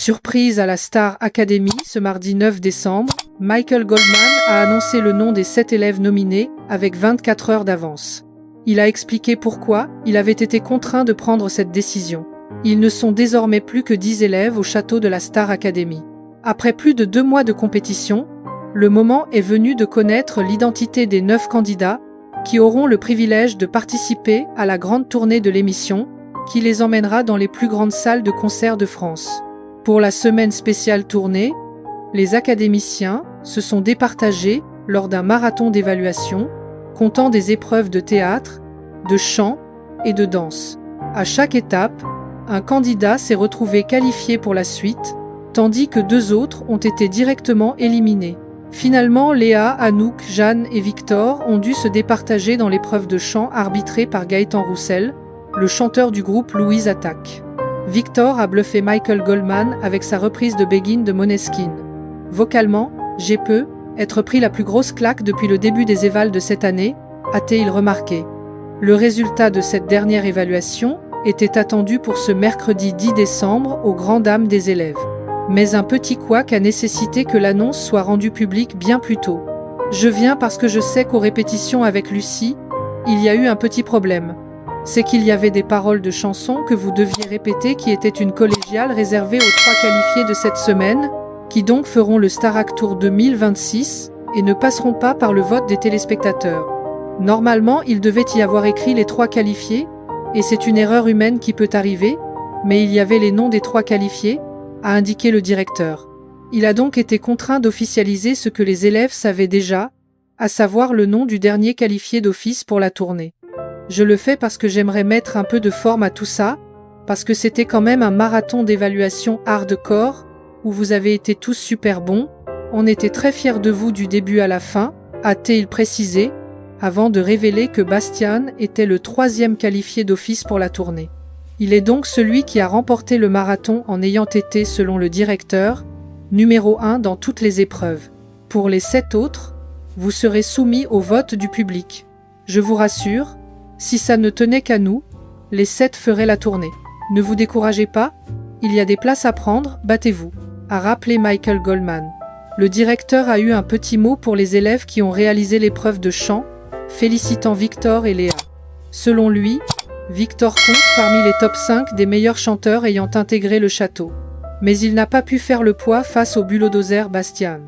Surprise à la Star Academy ce mardi 9 décembre, Michael Goldman a annoncé le nom des 7 élèves nominés avec 24 heures d'avance. Il a expliqué pourquoi il avait été contraint de prendre cette décision. Ils ne sont désormais plus que 10 élèves au château de la Star Academy. Après plus de 2 mois de compétition, le moment est venu de connaître l'identité des 9 candidats qui auront le privilège de participer à la grande tournée de l'émission qui les emmènera dans les plus grandes salles de concert de France. Pour la semaine spéciale tournée, les académiciens se sont départagés lors d'un marathon d'évaluation comptant des épreuves de théâtre, de chant et de danse. À chaque étape, un candidat s'est retrouvé qualifié pour la suite, tandis que 2 autres ont été directement éliminés. Finalement, Léa, Anouk, Jeanne et Victor ont dû se départager dans l'épreuve de chant arbitrée par Gaëtan Roussel, le chanteur du groupe Louise Attaque. Victor a bluffé Michael Goldman avec sa reprise de Begin de Måneskin. Vocalement, j'ai peu être pris la plus grosse claque depuis le début des évals de cette année, a-t-il remarqué. Le résultat de cette dernière évaluation était attendu pour ce mercredi 10 décembre aux grandes dames des élèves. Mais un petit couac a nécessité que l'annonce soit rendue publique bien plus tôt. Je viens parce que je sais qu'aux répétitions avec Lucie, il y a eu un petit problème. C'est qu'il y avait des paroles de chansons que vous deviez répéter qui étaient une collégiale réservée aux 3 qualifiés de cette semaine, qui donc feront le Starac Tour 2026 et ne passeront pas par le vote des téléspectateurs. Normalement, il devait y avoir écrit les 3 qualifiés, et c'est une erreur humaine qui peut arriver, mais il y avait les noms des 3 qualifiés, a indiqué le directeur. Il a donc été contraint d'officialiser ce que les élèves savaient déjà, à savoir le nom du dernier qualifié d'office pour la tournée. Je le fais parce que j'aimerais mettre un peu de forme à tout ça, parce que c'était quand même un marathon d'évaluation hardcore, où vous avez été tous super bons, on était très fiers de vous du début à la fin, a-t-il précisé, avant de révéler que Bastien était le 3e qualifié d'office pour la tournée. Il est donc celui qui a remporté le marathon en ayant été, selon le directeur, numéro 1 dans toutes les épreuves. Pour les 7 autres, vous serez soumis au vote du public. Je vous rassure, si ça ne tenait qu'à nous, les 7 feraient la tournée. Ne vous découragez pas, il y a des places à prendre, battez-vous, a rappelé Michael Goldman. Le directeur a eu un petit mot pour les élèves qui ont réalisé l'épreuve de chant, félicitant Victor et Léa. Selon lui, Victor compte parmi les top 5 des meilleurs chanteurs ayant intégré le château. Mais il n'a pas pu faire le poids face au bulldozer Bastien.